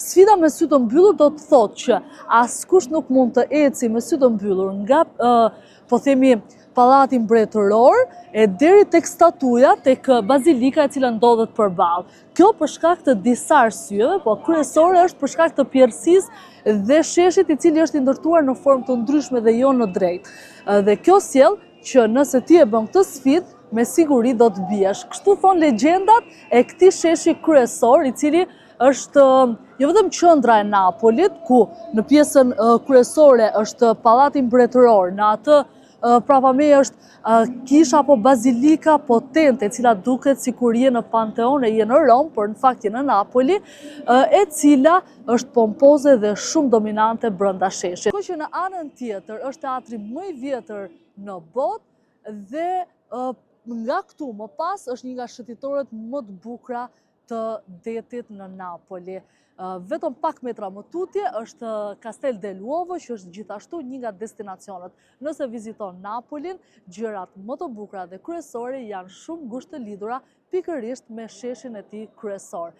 Sfida me sy të mbyllur do të thotë që askush nuk mund të eci me sy të mbyllur nga po themi Pallati Mbretëror e deri tek statuja, tek bazilika e cila ndodhet përballë. Kjo për shkak të disa arsyeve, po kryesore është për shkak të pjerësisë dhe sheshit i cili është i ndërtuar në formë të ndryshme dhe jo në drejt. Dhe kjo sjell që nëse ti e bën këtë sfidë, me siguri do të biesh. Kështu thon legjendat e këtij sheshi kryesor, i cili është jo vetëm qendra e Napolit, ku në pjesën kryesore është Pallati Mbretëror, në atë prapa me është kisha apo bazilika potente, e cila duket sikur je në Panteon e je në Rom, por në fakt je në Napoli, e cila është pompoze dhe shumë dominante brenda sheshit. Kjo që në anën tjetër është teatri më i vjetër në botë dhe nga këtu më pas është një nga shëtitorët më të bukura të detit në Napoli. Vetëm pak metra më tutje është Castel dell'Uovo, që është gjithashtu një nga destinacionet. Nëse viziton Napolin, gjërat më të bukura dhe kryesore janë shumë ngushtë të lidhura pikërisht me sheshin e tij kryesor.